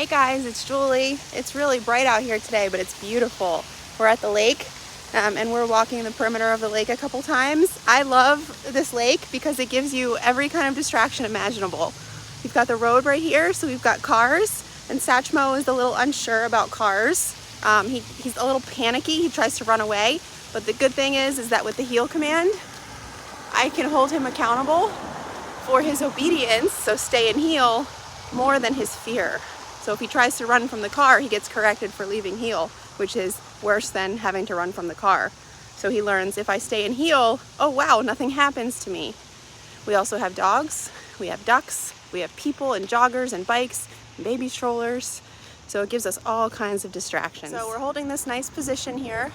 Hey guys, it's Julie. It's really bright out here today, but it's beautiful. We're at the lake and we're walking the perimeter of the lake a couple times. I love this lake because it gives you every kind of distraction imaginable. We've got the road right here, so we've got cars, and Satchmo is a little unsure about cars. He's a little panicky. He tries to run away, but the good thing is that with the heel command, I can hold him accountable for his obedience, so stay in heel, more than his fear. So if he tries to run from the car, he gets corrected for leaving heel, which is worse than having to run from the car. So he learns, if I stay in heel, oh wow, nothing happens to me. We also have dogs, we have ducks, we have people and joggers and bikes and baby strollers. So it gives us all kinds of distractions. So we're holding this nice position here.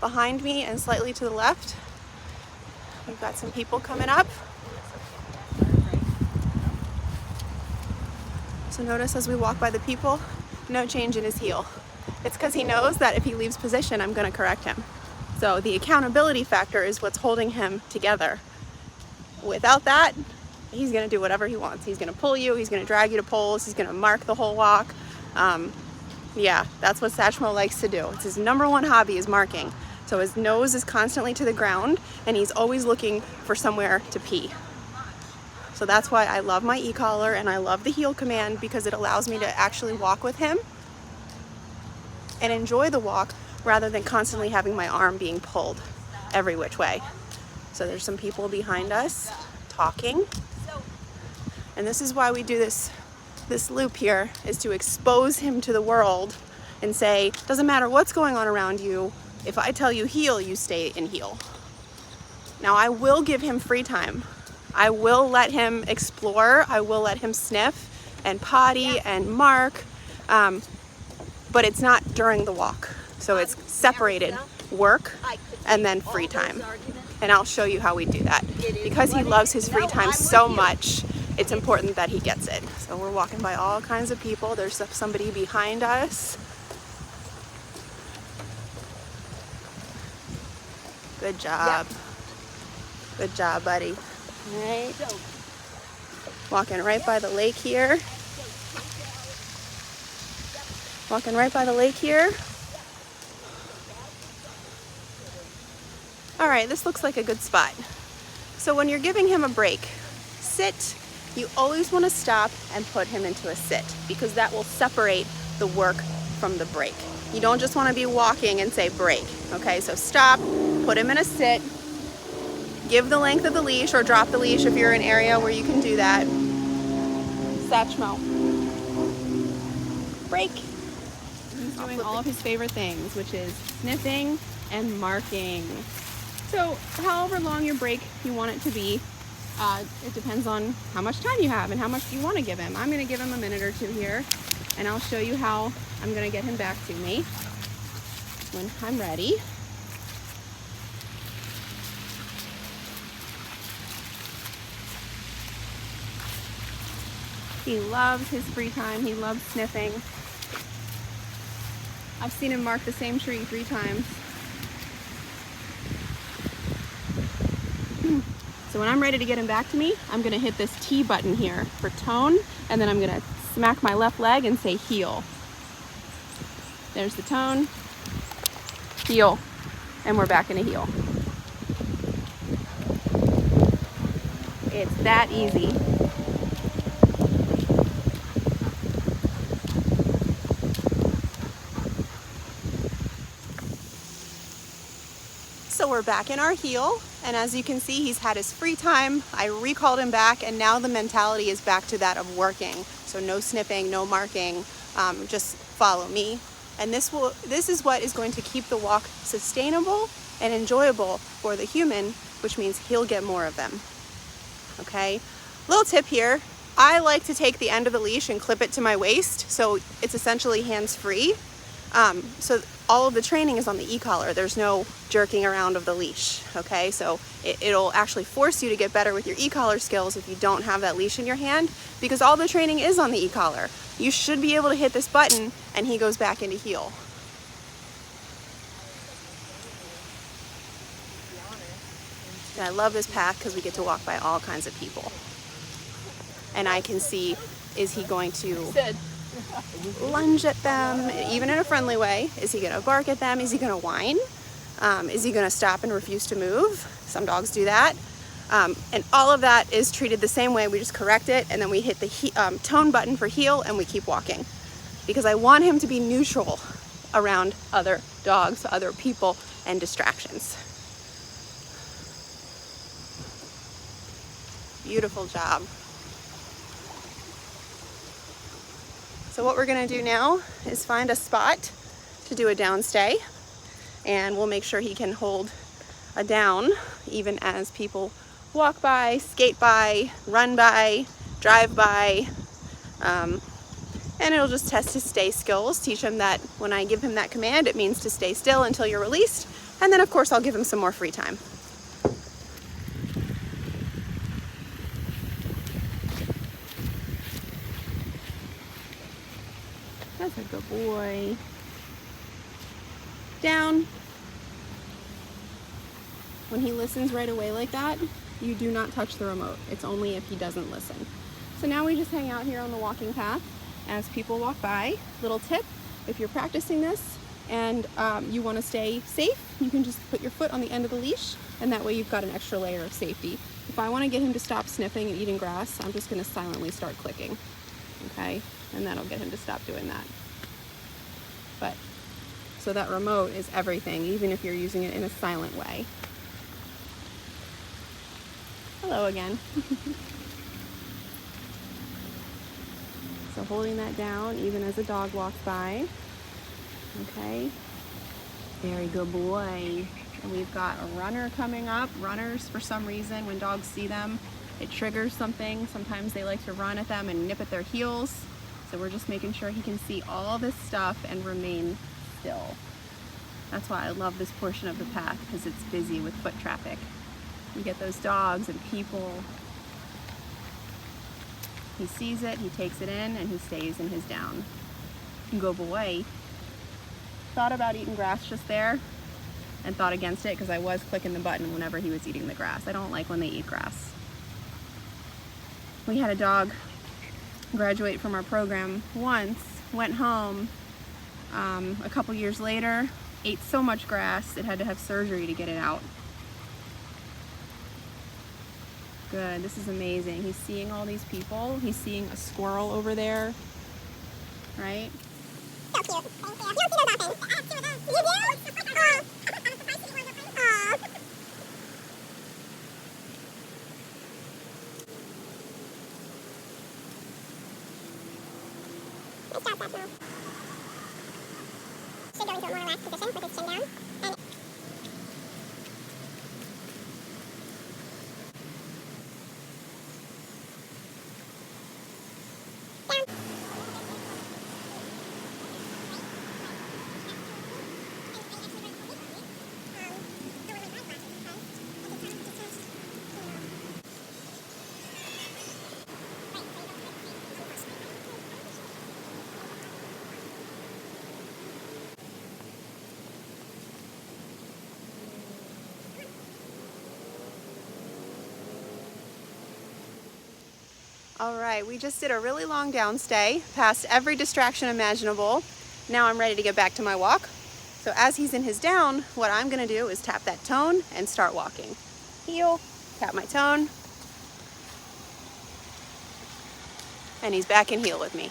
Behind me and slightly to the left, we've got some people coming up. So notice as we walk by the people, no change in his heel. It's because he knows that if he leaves position, I'm going to correct him. So the accountability factor is what's holding him together. Without that, he's going to do whatever he wants. He's going to pull you, he's going to drag you to poles, he's going to mark the whole walk. Yeah, that's what Satchmo likes to do. It's his number one hobby, is marking. So his nose is constantly to the ground and he's always looking for somewhere to pee. So that's why I love my e-collar and I love the heel command, because it allows me to actually walk with him and enjoy the walk rather than constantly having my arm being pulled every which way. So there's some people behind us talking. And this is why we do this loop here, is to expose him to the world and say, doesn't matter what's going on around you, if I tell you heel, you stay in heel. Now I will give him free time. I will let him explore, I will let him sniff and potty and mark, but it's not during the walk. So it's separated work and then free time. And I'll show you how we do that. Because he loves his free time so much, it's important that he gets it. So we're walking by all kinds of people. There's somebody behind us. Good job. Good job, buddy. Right. Walking right by the lake here. Walking right by the lake here. All right, this looks like a good spot. So when you're giving him a break, sit, you always want to stop and put him into a sit, because that will separate the work from the break. You don't just want to be walking and say break. Okay, so stop, put him in a sit. Give the length of the leash or drop the leash if you're in an area where you can do that. Satchmo. Break. He's doing all of his favorite things, which is sniffing and marking. So however long your break you want it to be, it depends on how much time you have and how much you want to give him. I'm going to give him a minute or two here, and I'll show you how I'm going to get him back to me when I'm ready. He loves his free time. He loves sniffing. I've seen him mark the same tree 3 times. So when I'm ready to get him back to me, I'm going to hit this T button here for tone, and then I'm going to smack my left leg and say heel. There's the tone, heel, and we're back in a heel. It's that easy. So we're back in our heel, and as you can see, he's had his free time. I recalled him back, and now the mentality is back to that of working. So no sniffing, no marking, just follow me. And this is what is going to keep the walk sustainable and enjoyable for the human, which means he'll get more of them. Okay, little tip here. I like to take the end of the leash and clip it to my waist, so it's essentially hands-free. So all of the training is on the e-collar. There's no jerking around of the leash, okay? So it'll actually force you to get better with your e-collar skills if you don't have that leash in your hand, because all the training is on the e-collar. You should be able to hit this button and he goes back into heel. And I love this path because we get to walk by all kinds of people. and I can see, is he going to lunge at them, even in a friendly way? Is he going to bark at them? Is he going to whine? Is he going to stop and refuse to move? Some dogs do that. And all of that is treated the same way. We just correct it, and then we hit the tone button for heel, and we keep walking. Because I want him to be neutral around other dogs, other people, and distractions. Beautiful job. So what we're gonna do now is find a spot to do a downstay, and we'll make sure he can hold a down even as people walk by, skate by, run by, drive by, and it'll just test his stay skills, teach him that when I give him that command, it means to stay still until you're released, and then of course I'll give him some more free time. That's a good boy. Down. When he listens right away like that, you do not touch the remote. It's only if he doesn't listen. So now we just hang out here on the walking path as people walk by. Little tip, if you're practicing this and you want to stay safe, you can just put your foot on the end of the leash, and that way you've got an extra layer of safety. If I want to get him to stop sniffing and eating grass, I'm just going to silently start clicking, okay? And that'll get him to stop doing that. But, so that remote is everything, even if you're using it in a silent way. Hello again. So holding that down even as a dog walks by. Okay. Very good boy. And we've got a runner coming up. Runners, for some reason, when dogs see them, it triggers something. Sometimes they like to run at them and nip at their heels. So we're just making sure he can see all this stuff and remain still. That's why I love this portion of the path, because it's busy with foot traffic. You get those dogs and people. He sees it, he takes it in, and he stays in his down. Good boy. Thought about eating grass just there, and thought against it because I was clicking the button whenever he was eating the grass. I don't like when they eat grass. We had a dog graduate from our program once, went home a couple years later, ate so much grass it had to have surgery to get it out. Good, this is amazing. He's seeing all these people. He's seeing a squirrel over there, right? So cute. Thank you. You don't see those often. You do? Nice job, Satchmo. Should go into a more relaxed position with his chin down. And all right, we just did a really long downstay, past every distraction imaginable. Now I'm ready to get back to my walk. So as he's in his down, what I'm gonna do is tap that tone and start walking. Heel, tap my tone, and he's back in heel with me.